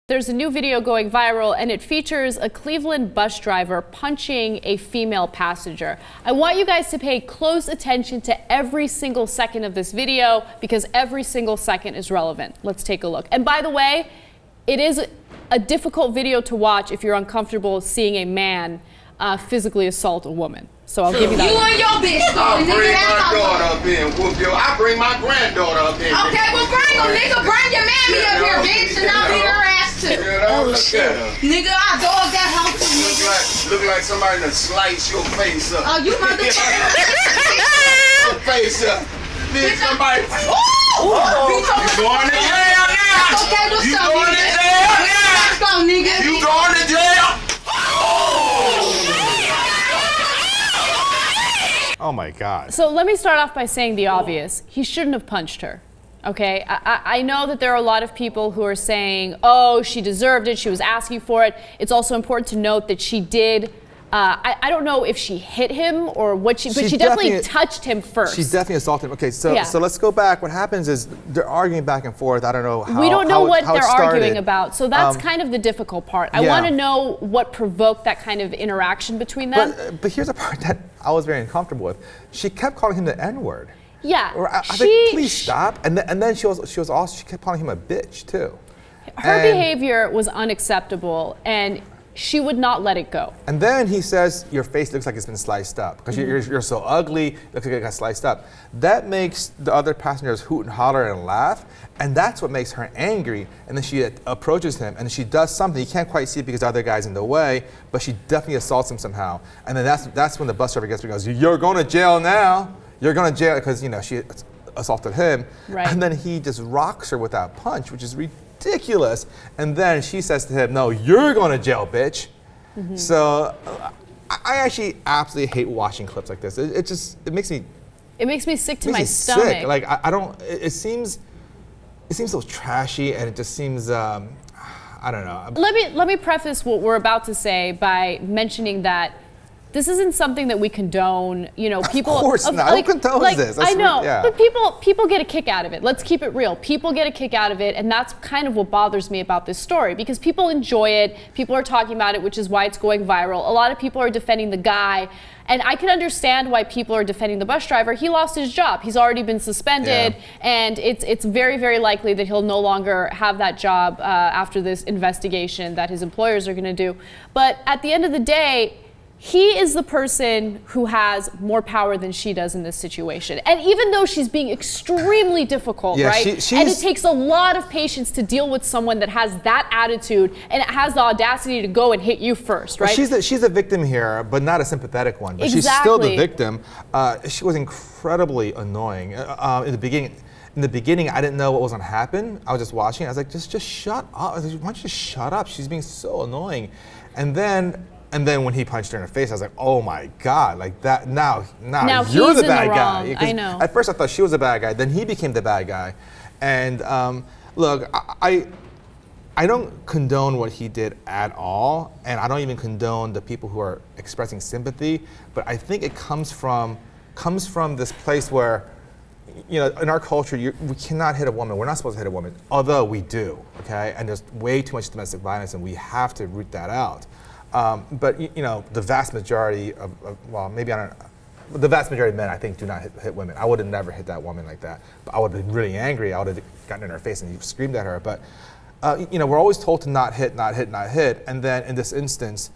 There's a new video going viral, and it features a Cleveland bus driver punching a female passenger. I want you guys to pay close attention to every single second of this video because every single second is relevant. Let's take a look. And by the way, it is a difficult video to watch if you're uncomfortable seeing a man physically assault a woman. So I'll give you that. You and your bitch I'll bring my daughter up in, whoop your. I bring my granddaughter up in. Okay, well bring them, nigga. Bring your mammy up here, bitch, and I'll beat her ass too. Oh shit. Nigga, I dog that hoe too, nigga. Look like somebody done slice your face up. Oh, you motherfucker. Your face up. Bitch, somebody. Ooh! You going to jail now? Okay, what's you up, going nigga? to jail now? Let's go, nigga. You going to jail? Oh my God. So let me start off by saying the obvious. He shouldn't have punched her. Okay, I know that there are a lot of people who are saying, oh, she deserved it, she was asking for it. It's also important to note that she did, I don't know if she hit him or what but she definitely touched him first. She definitely assaulted him. Okay, so let's go back. What happens is they're arguing back and forth. I don't know how. We don't know what they're arguing about, so that's kind of the difficult part. I want to know what provoked that kind of interaction between them. But here's a part that I was very uncomfortable with. She kept calling him the N-word. Yeah, I think, please stop. And then she kept calling him a bitch too. Her behavior was unacceptable, and she would not let it go. And then he says, your face looks like it's been sliced up because you're so ugly, looks like it got sliced up. That makes the other passengers hoot and holler and laugh, and that's what makes her angry. And then she approaches him, and she does something. You can't quite see it because the other guy's in the way, but she definitely assaults him somehow. And then that's when the bus driver gets me and goes, you're going to jail now. You're going to jail because, you know, she assaulted him. Right. And then he just rocks her with that punch, which is ridiculous. And then she says to him, no, you're going to jail, bitch. So I actually absolutely hate watching clips like this. It makes me sick to my stomach. Sick. Like I don't. It seems so trashy, and it just seems. I don't know. Let me preface what we're about to say by mentioning that this isn't something that we condone. You know, people. Of course not. Who condones this? I know, but people get a kick out of it. Let's keep it real. People get a kick out of it, and that's kind of what bothers me about this story because people enjoy it. People are talking about it, which is why it's going viral. A lot of people are defending the guy, and I can understand why people are defending the bus driver. He lost his job. He's already been suspended, and it's very, very likely that he'll no longer have that job after this investigation that his employers are going to do. But at the end of the day, he is the person who has more power than she does in this situation. And even though she's being extremely difficult, right? And it takes a lot of patience to deal with someone that has that attitude and it has the audacity to go and hit you first, right? Well, she's a victim here, but not a sympathetic one. But she's still the victim. She was incredibly annoying. In the beginning, I didn't know what was going to happen. I was just watching. I was like, just shut up. I was like, why don't you just shut up? She's being so annoying. And then when he punched her in the face, I was like, oh my God, like that, now you're the bad guy. I know. At first I thought she was the bad guy, then he became the bad guy. And look, I don't condone what he did at all, and I don't even condone the people who are expressing sympathy, but I think it comes from this place where, you know, in our culture, we cannot hit a woman. We're not supposed to hit a woman, although we do, okay? And there's way too much domestic violence, and we have to root that out. But you know, the vast majority well, maybe I don't. The vast majority of men, I think, do not hit women. I would have never hit that woman like that. But I would have been really angry. I would have gotten in her face and screamed at her. But you know, we're always told to not hit, not hit, not hit. And then in this instance,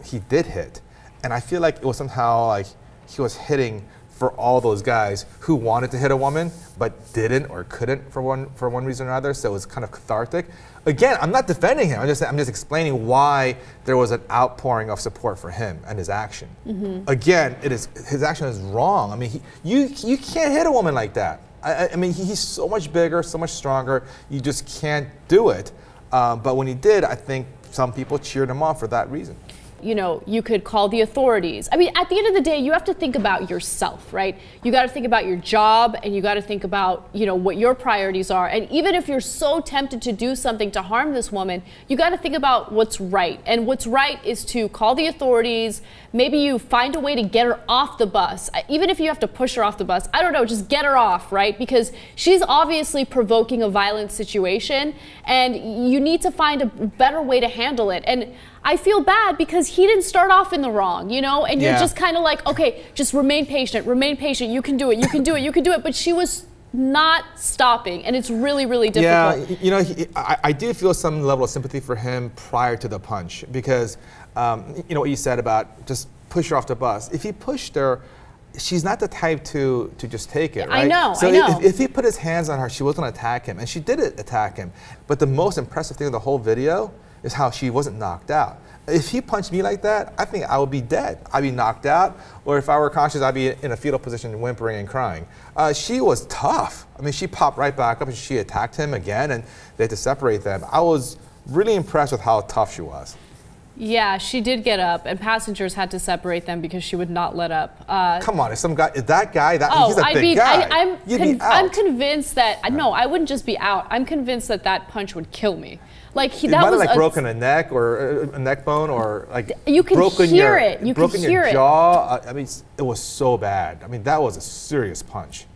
he did hit, and I feel like it was somehow like he was hitting for all those guys who wanted to hit a woman but didn't or couldn't for one reason or another. So it was kind of cathartic. Again, I'm not defending him. I'm just explaining why there was an outpouring of support for him and his action. Again, his action is wrong. I mean, you can't hit a woman like that. I mean, he's so much bigger, so much stronger. You just can't do it. But when he did, I think some people cheered him on for that reason. you know, you could call the authorities. I mean, at the end of the day, you have to think about yourself, right? You got to think about your job, and you got to think about, you know, what your priorities are. And even if you're so tempted to do something to harm this woman, you got to think about what's right. And what's right is to call the authorities. Maybe you find a way to get her off the bus. Even if you have to push her off the bus, I don't know, just get her off, right? Because she's obviously provoking a violent situation, and you need to find a better way to handle it. And I feel bad because he didn't start off in the wrong, you know, and you're just kind of like, okay, just remain patient, you can do it, you can do it, you can do it. But she was not stopping, and it's really, really difficult. Yeah, you know, I do feel some level of sympathy for him prior to the punch, because you know what you said about just push her off the bus. If he pushed her, she's not the type to just take it, right? I know, so I know. If he put his hands on her, she was going to attack him, and she did attack him. But the most impressive thing of the whole video is how she wasn't knocked out. If he punched me like that, I think I would be dead. I'd be knocked out, or if I were conscious, I'd be in a fetal position, whimpering and crying. She was tough. I mean, she popped right back up, and she attacked him again, and they had to separate them. I was really impressed with how tough she was. Yeah, she did get up, and passengers had to separate them because she would not let up. Come on, is that guy? He's a I big mean, guy. I'm convinced that, no, I wouldn't just be out. I'm convinced that that punch would kill me. Like It might have like broken a neck or a neck bone, or like you can broken hear your, it. You broken can hear your it. jaw. I mean, it was so bad. I mean, that was a serious punch.